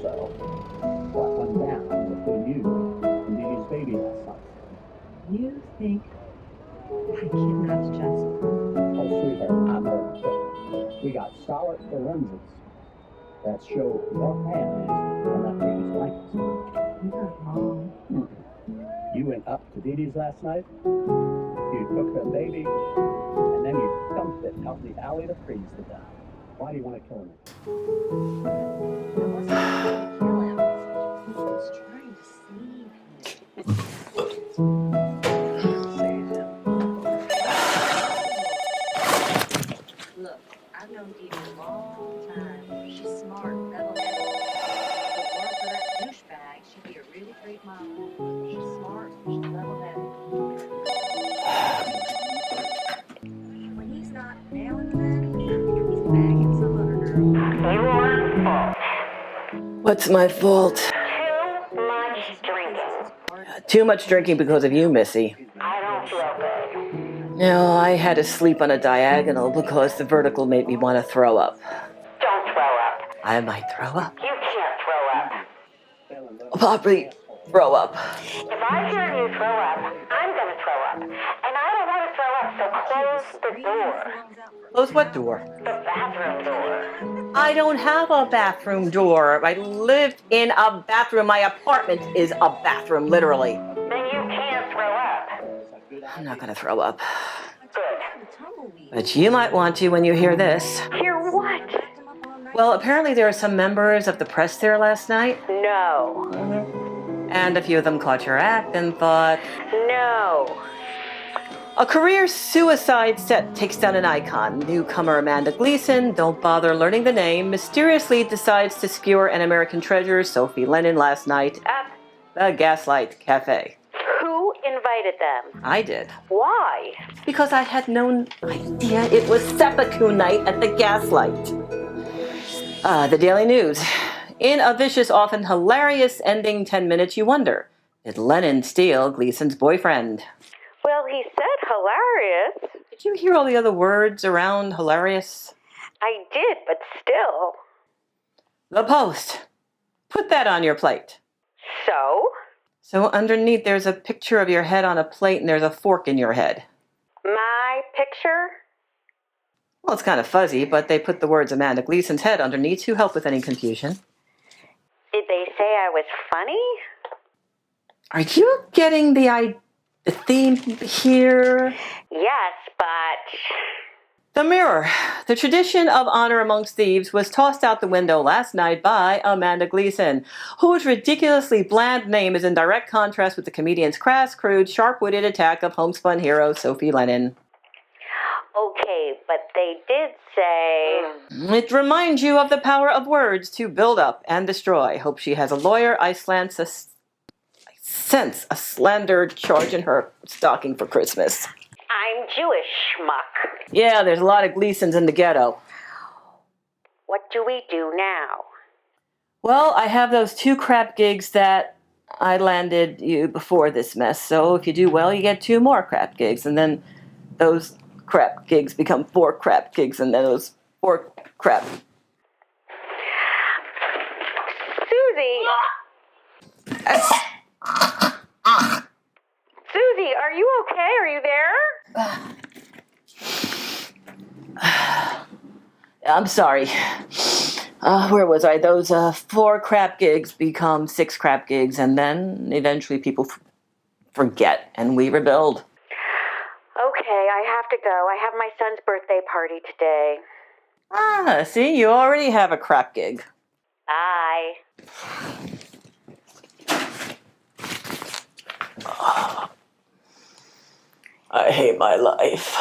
so what went down between you and Dee Dee's baby last night? You think I kidnapped Jasper? Oh, sweetheart, I'm hurt too. We got solid forensics that show your hands on that baby's blankets. You're not wrong. You went up to Dee Dee's last night, you took the baby, and then you dumped it out in the alley to freeze to death. Why do you want to kill him? I wasn't trying to kill him. I was trying to save him. Save him. Look, I've known Dee Dee a long time. She's smart, level-headed. If it weren't for that douchebag, she'd be a really great mom. She's smart, she's level-headed. When he's not nailing the man, he's bagging some other girl. Your fault. What's my fault? Too much drinking. Too much drinking because of you, Missy. I don't feel good. No, I had to sleep on a diagonal because the vertical made me want to throw up. Don't throw up. I might throw up. You can't throw up. I'll probably throw up. If I hear you throw up, I'm going to throw up. And I don't want to throw up, so close the door. Close what door? The bathroom door. I don't have a bathroom door. I live in a bathroom. My apartment is a bathroom, literally. Then you can't throw up. I'm not going to throw up. Good. But you might want to when you hear this. Hear what? Well, apparently there are some members of the press there last night. No. And a few of them caught your act and thought, No. a career suicide set takes down an icon. Newcomer Amanda Gleason, don't bother learning the name, mysteriously decides to skewer an American treasure, Sophie Lennon, last night at the Gaslight Cafe. Who invited them? I did. Why? Because I had no idea it was seppuku night at the Gaslight. The Daily News. In a vicious, often hilarious ending 10 minutes, you wonder, did Lennon steal Gleason's boyfriend? Well, he said hilarious. Did you hear all the other words around hilarious? I did, but still. The Post. Put that on your plate. So? So underneath there's a picture of your head on a plate and there's a fork in your head. My picture? Well, it's kind of fuzzy, but they put the words Amanda Gleason's head underneath to help with any confusion. Did they say I was funny? Are you getting the theme here? Yes, but... The Mirror. The tradition of honor amongst thieves was tossed out the window last night by Amanda Gleason, whose ridiculously bland name is in direct contrast with the comedian's crass, crude, sharp-witted attack of homespun hero Sophie Lennon. Okay, but they did say... It reminds you of the power of words to build up and destroy. Hope she has a lawyer. I sense a slander charge in her stocking for Christmas. I'm Jewish, schmuck. Yeah, there's a lot of Gleasons in the ghetto. What do we do now? Well, I have those 2 crap gigs that I landed you before this mess. So if you do well, you get 2 more crap gigs. And then those crap gigs become 4 crap gigs. And then those 4 crap. Susie! Susie, are you okay? Are you there? I'm sorry. Where was I? Those 4 crap gigs become 6 crap gigs, and then eventually people forget, and we rebuild. Okay, I have to go. I have my son's birthday party today. See, you already have a crap gig. Bye. I hate my life.